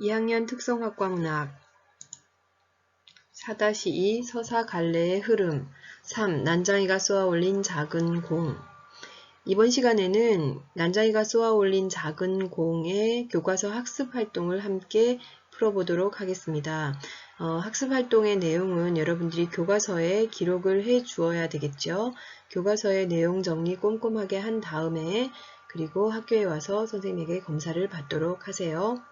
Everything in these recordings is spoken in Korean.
2학년 특성화과문학 4-2 서사 갈래의 흐름 3. 난장이가 쏘아올린 작은 공. 이번 시간에는 난장이가 쏘아올린 작은 공의 교과서 학습 활동을 함께 풀어보도록 하겠습니다. 학습 활동의 내용은 여러분들이 교과서에 기록을 해 주어야 되겠죠. 교과서의 내용 정리 꼼꼼하게 한 다음에 그리고 학교에 와서 선생님에게 검사를 받도록 하세요.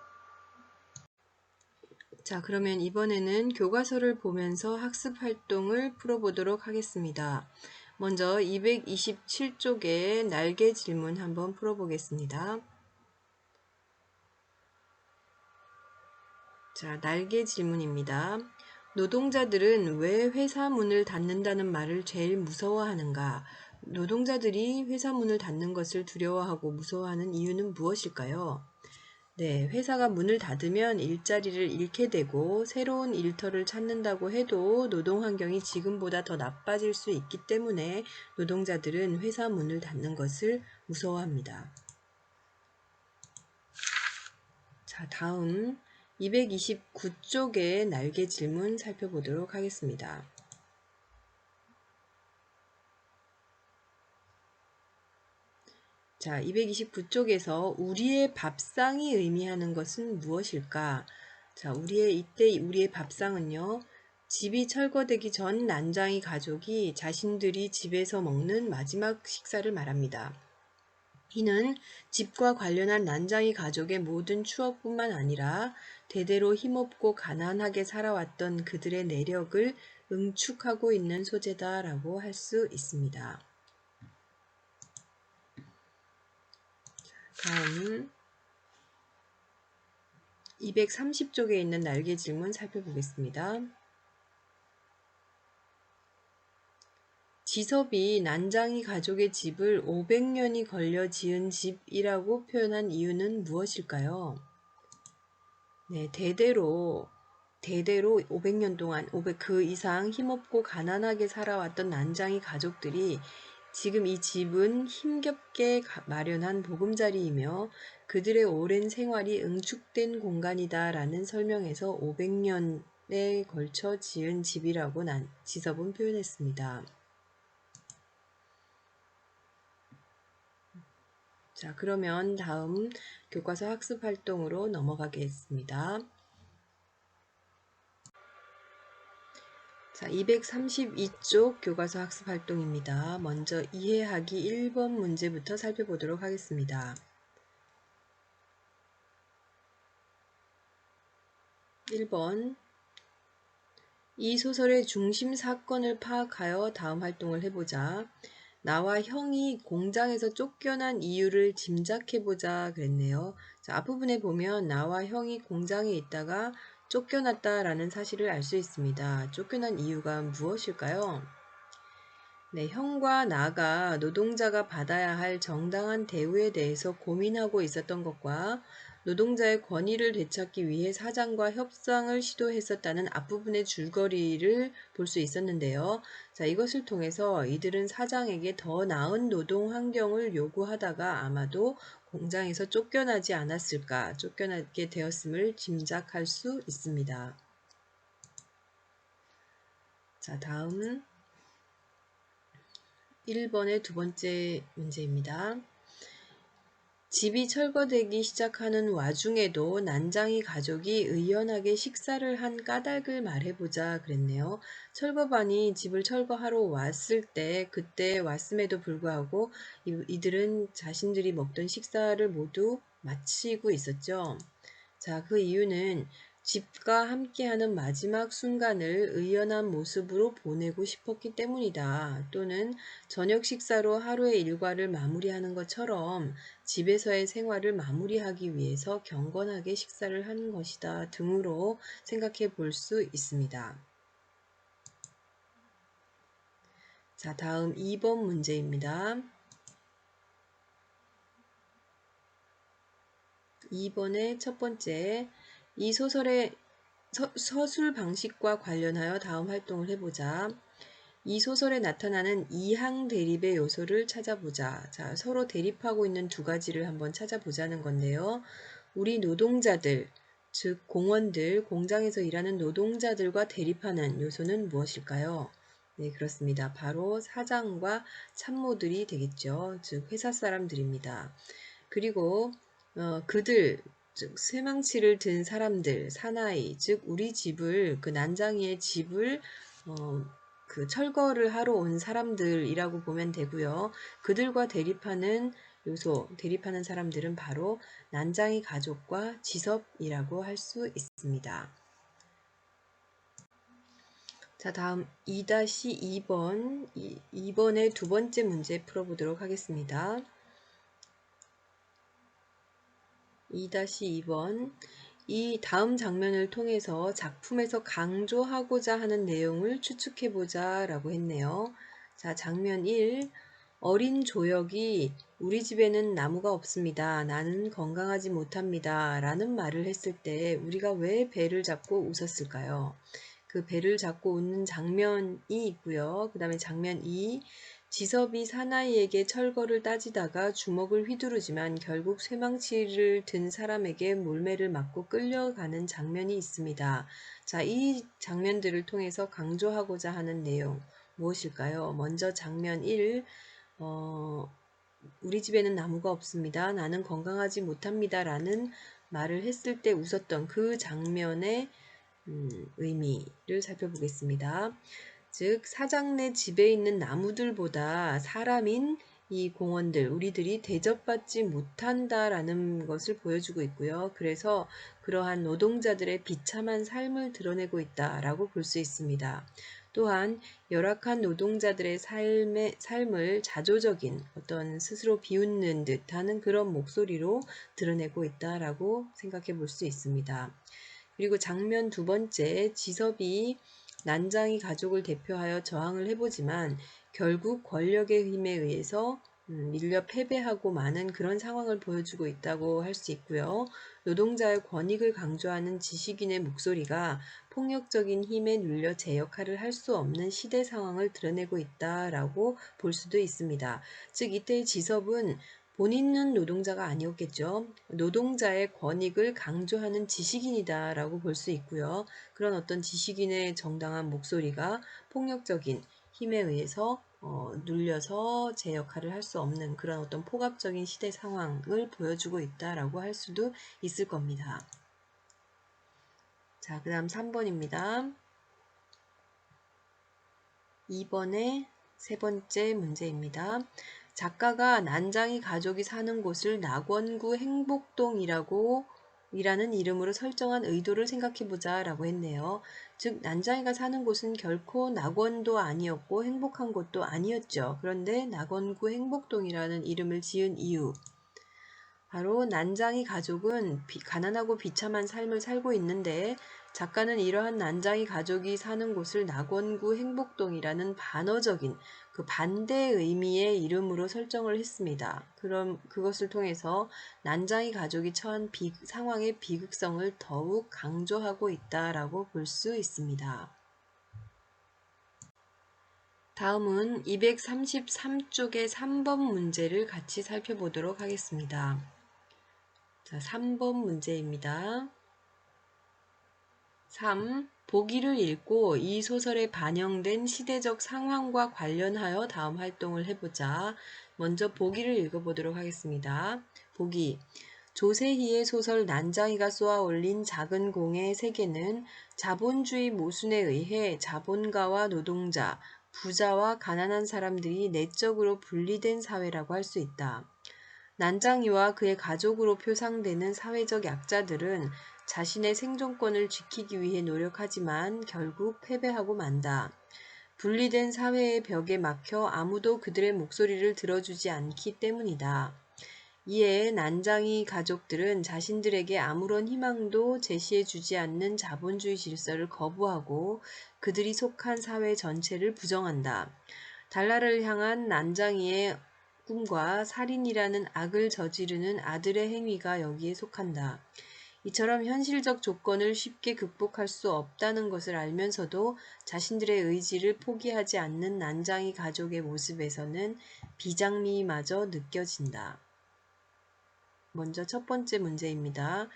자, 그러면 이번에는 교과서를 보면서 학습 활동을 풀어보도록 하겠습니다. 먼저 227쪽의 날개 질문 한번 풀어보겠습니다. 자, 날개 질문입니다. 노동자들은 왜 회사 문을 닫는다는 말을 제일 무서워하는가? 노동자들이 회사 문을 닫는 것을 두려워하고 무서워하는 이유는 무엇일까요? 네, 회사가 문을 닫으면 일자리를 잃게 되고 새로운 일터를 찾는다고 해도 노동 환경이 지금보다 더 나빠질 수 있기 때문에 노동자들은 회사 문을 닫는 것을 무서워합니다. 자, 다음 229쪽의 날개 질문 살펴보도록 하겠습니다. 자, 229쪽에서 우리의 밥상이 의미하는 것은 무엇일까? 자, 이때 우리의 밥상은요, 집이 철거되기 전 난장이 가족이 자신들이 집에서 먹는 마지막 식사를 말합니다. 이는 집과 관련한 난장이 가족의 모든 추억뿐만 아니라 대대로 힘없고 가난하게 살아왔던 그들의 내력을 응축하고 있는 소재다라고 할 수 있습니다. 다음 230쪽에 있는 날개 질문 살펴보겠습니다. 지섭이 난장이 가족의 집을 500년이 걸려 지은 집이라고 표현한 이유는 무엇일까요? 네, 대대로 500년 동안 그 이상 힘없고 가난하게 살아왔던 난장이 가족들이 지금 이 집은 힘겹게 마련한 보금자리이며 그들의 오랜 생활이 응축된 공간이다 라는 설명에서 500년에 걸쳐 지은 집이라고 지섭은 표현했습니다. 자, 그러면 다음 교과서 학습 활동으로 넘어가겠습니다. 자, 232쪽 교과서 학습 활동입니다. 먼저 이해하기 1번 문제부터 살펴보도록 하겠습니다. 1번 이 소설의 중심 사건을 파악하여 다음 활동을 해보자. 나와 형이 공장에서 쫓겨난 이유를 짐작해보자 그랬네요. 자, 앞부분에 보면 나와 형이 공장에 있다가 쫓겨났다라는 사실을 알 수 있습니다. 쫓겨난 이유가 무엇일까요? 네, 형과 나가 노동자가 받아야 할 정당한 대우에 대해서 고민하고 있었던 것과 노동자의 권의를 되찾기 위해 사장과 협상을 시도했었다는 앞부분의 줄거리를 볼 수 있었는데요. 자, 이것을 통해서 이들은 사장에게 더 나은 노동 환경을 요구하다가 아마도 공장에서 쫓겨나지 않았을까, 쫓겨나게 되었음을 짐작할 수 있습니다. 자, 다음 1번의 두 번째 문제입니다. 집이 철거되기 시작하는 와중에도 난장이 가족이 의연하게 식사를 한 까닭을 말해보자 그랬네요. 철거반이 집을 철거하러 왔을 때 그때 왔음에도 불구하고 이들은 자신들이 먹던 식사를 모두 마치고 있었죠. 자, 그 이유는 집과 함께하는 마지막 순간을 의연한 모습으로 보내고 싶었기 때문이다. 또는 저녁 식사로 하루의 일과를 마무리하는 것처럼 집에서의 생활을 마무리하기 위해서 경건하게 식사를 하는 것이다 등으로 생각해 볼 수 있습니다. 자, 다음 2번 문제입니다. 2번의 첫 번째, 이 소설의 서술 방식과 관련하여 다음 활동을 해보자. 이 소설에 나타나는 이항 대립의 요소를 찾아보자. 자, 서로 대립하고 있는 두 가지를 한번 찾아보자는 건데요. 우리 노동자들, 즉 공원들, 공장에서 일하는 노동자들과 대립하는 요소는 무엇일까요? 네, 그렇습니다. 바로 사장과 참모들이 되겠죠. 즉 회사 사람들입니다. 그리고 그들, 즉 쇠망치를 든 사람들, 사나이, 즉 우리 집을, 그 난장이의 집을 그 철거를 하러 온 사람들이라고 보면 되고요. 그들과 대립하는 요소, 대립하는 사람들은 바로 난장이 가족과 지섭이라고 할 수 있습니다. 자, 다음 2-2번, 2번의 두 번째 문제 풀어보도록 하겠습니다. 2-2번. 이 다음 장면을 통해서 작품에서 강조하고자 하는 내용을 추측해보자 라고 했네요. 자, 장면 1. 어린 조역이 우리 집에는 나무가 없습니다. 나는 건강하지 못합니다. 라는 말을 했을 때 우리가 왜 배를 잡고 웃었을까요? 그 배를 잡고 웃는 장면이 있고요. 그 다음에 장면 2. 지섭이 사나이에게 철거를 따지다가 주먹을 휘두르지만 결국 쇠망치를 든 사람에게 몰매를 맞고 끌려가는 장면이 있습니다. 자, 이 장면들을 통해서 강조하고자 하는 내용 무엇일까요? 먼저 장면 1. 우리 집에는 나무가 없습니다. 나는 건강하지 못합니다. 라는 말을 했을 때 웃었던 그 장면의 의미를 살펴보겠습니다. 즉 사장네 집에 있는 나무들보다 사람인 이 공원들, 우리들이 대접받지 못한다라는 것을 보여주고 있고요. 그래서 그러한 노동자들의 비참한 삶을 드러내고 있다라고 볼 수 있습니다. 또한 열악한 노동자들의 삶을 자조적인 어떤 스스로 비웃는 듯하는 그런 목소리로 드러내고 있다라고 생각해 볼 수 있습니다. 그리고 장면 두 번째, 지섭이 난장이 가족을 대표하여 저항을 해보지만 결국 권력의 힘에 의해서 밀려 패배하고 마는 그런 상황을 보여주고 있다고 할 수 있고요. 노동자의 권익을 강조하는 지식인의 목소리가 폭력적인 힘에 눌려 제 역할을 할 수 없는 시대 상황을 드러내고 있다라고 볼 수도 있습니다. 즉 이때의 지섭은 본인은 노동자가 아니었겠죠. 노동자의 권익을 강조하는 지식인이다라고 볼 수 있고요. 그런 어떤 지식인의 정당한 목소리가 폭력적인 힘에 의해서 눌려서 제 역할을 할 수 없는 그런 어떤 폭압적인 시대 상황을 보여주고 있다라고 할 수도 있을 겁니다. 자, 그 다음 3번입니다. 2번의 세 번째 문제입니다. 작가가 난장이 가족이 사는 곳을 낙원구 행복동이라는 이름으로 설정한 의도를 생각해보자 라고 했네요. 즉 난장이가 사는 곳은 결코 낙원도 아니었고 행복한 곳도 아니었죠. 그런데 낙원구 행복동이라는 이름을 지은 이유, 바로 난장이 가족은 가난하고 비참한 삶을 살고 있는데 작가는 이러한 난장이 가족이 사는 곳을 낙원구 행복동이라는 반어적인 그 반대 의미의 이름으로 설정을 했습니다. 그럼 그것을 통해서 난장이 가족이 처한 상황의 비극성을 더욱 강조하고 있다라고 볼 수 있습니다. 다음은 233쪽의 3번 문제를 같이 살펴보도록 하겠습니다. 자, 3번 문제입니다. 3. 보기를 읽고 이 소설에 반영된 시대적 상황과 관련하여 다음 활동을 해보자. 먼저 보기를 읽어보도록 하겠습니다. 보기. 조세희의 소설 난장이가 쏘아 올린 작은 공의 세계는 자본주의 모순에 의해 자본가와 노동자, 부자와 가난한 사람들이 내적으로 분리된 사회라고 할 수 있다. 난장이와 그의 가족으로 표상되는 사회적 약자들은 자신의 생존권을 지키기 위해 노력하지만 결국 패배하고 만다. 분리된 사회의 벽에 막혀 아무도 그들의 목소리를 들어주지 않기 때문이다. 이에 난장이 가족들은 자신들에게 아무런 희망도 제시해주지 않는 자본주의 질서를 거부하고 그들이 속한 사회 전체를 부정한다. 달나라를 향한 난장이의 꿈과 살인이라는 악을 저지르는 아들의 행위가 여기에 속한다. 이처럼 현실적 조건을 쉽게 극복할 수 없다는 것을 알면서도 자신들의 의지를 포기하지 않는 난장이 가족의 모습에서는 비장미마저 느껴진다. 먼저 첫 번째 문제입니다.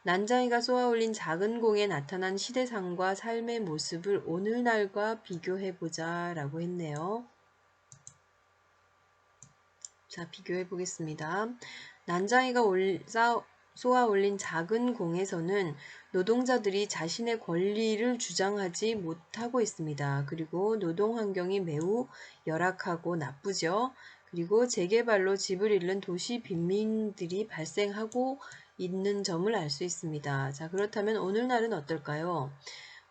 난장이가 쏘아올린 작은 공에 나타난 시대상과 삶의 모습을 오늘날과 비교해보자 라고 했네요. 자, 비교해 보겠습니다. 난장이가 쏘아올린 작은 공에서는 노동자들이 자신의 권리를 주장하지 못하고 있습니다. 그리고 노동 환경이 매우 열악하고 나쁘죠. 그리고 재개발로 집을 잃는 도시 빈민들이 발생하고 있는 점을 알 수 있습니다. 자, 그렇다면 오늘날은 어떨까요?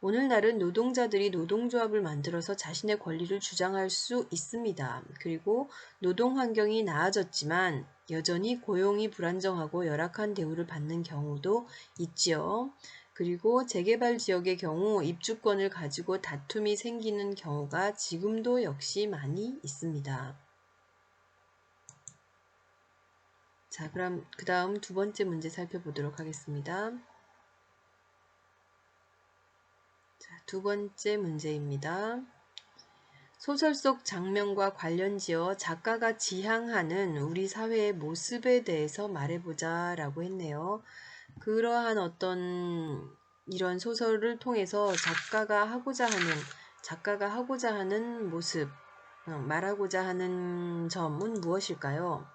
오늘날은 노동자들이 노동조합을 만들어서 자신의 권리를 주장할 수 있습니다. 그리고 노동 환경이 나아졌지만 여전히 고용이 불안정하고 열악한 대우를 받는 경우도 있지요. 그리고 재개발 지역의 경우 입주권을 가지고 다툼이 생기는 경우가 지금도 역시 많이 있습니다. 자, 그럼 그 다음 두 번째 문제 살펴보도록 하겠습니다. 자, 두 번째 문제입니다. 소설 속 장면과 관련지어 작가가 지향하는 우리 사회의 모습에 대해서 말해보자 라고 했네요. 그러한 어떤 이런 소설을 통해서 작가가 하고자 하는 모습, 말하고자 하는 점은 무엇일까요?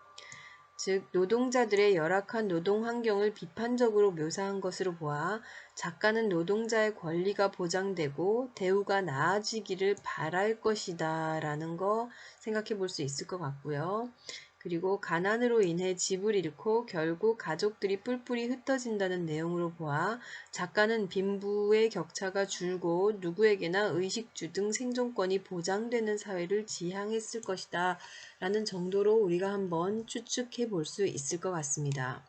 즉 노동자들의 열악한 노동 환경을 비판적으로 묘사한 것으로 보아 작가는 노동자의 권리가 보장되고 대우가 나아지기를 바랄 것이다 라는 거 생각해 볼 수 있을 것 같고요. 그리고 가난으로 인해 집을 잃고 결국 가족들이 뿔뿔이 흩어진다는 내용으로 보아 작가는 빈부의 격차가 줄고 누구에게나 의식주 등 생존권이 보장되는 사회를 지향했을 것이다 라는 정도로 우리가 한번 추측해 볼 수 있을 것 같습니다.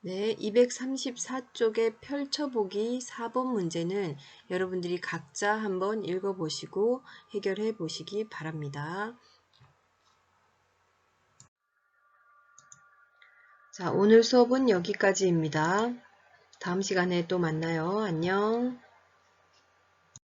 네, 234쪽의 펼쳐보기 4번 문제는 여러분들이 각자 한번 읽어보시고 해결해 보시기 바랍니다. 자, 오늘 수업은 여기까지입니다. 다음 시간에 또 만나요. 안녕.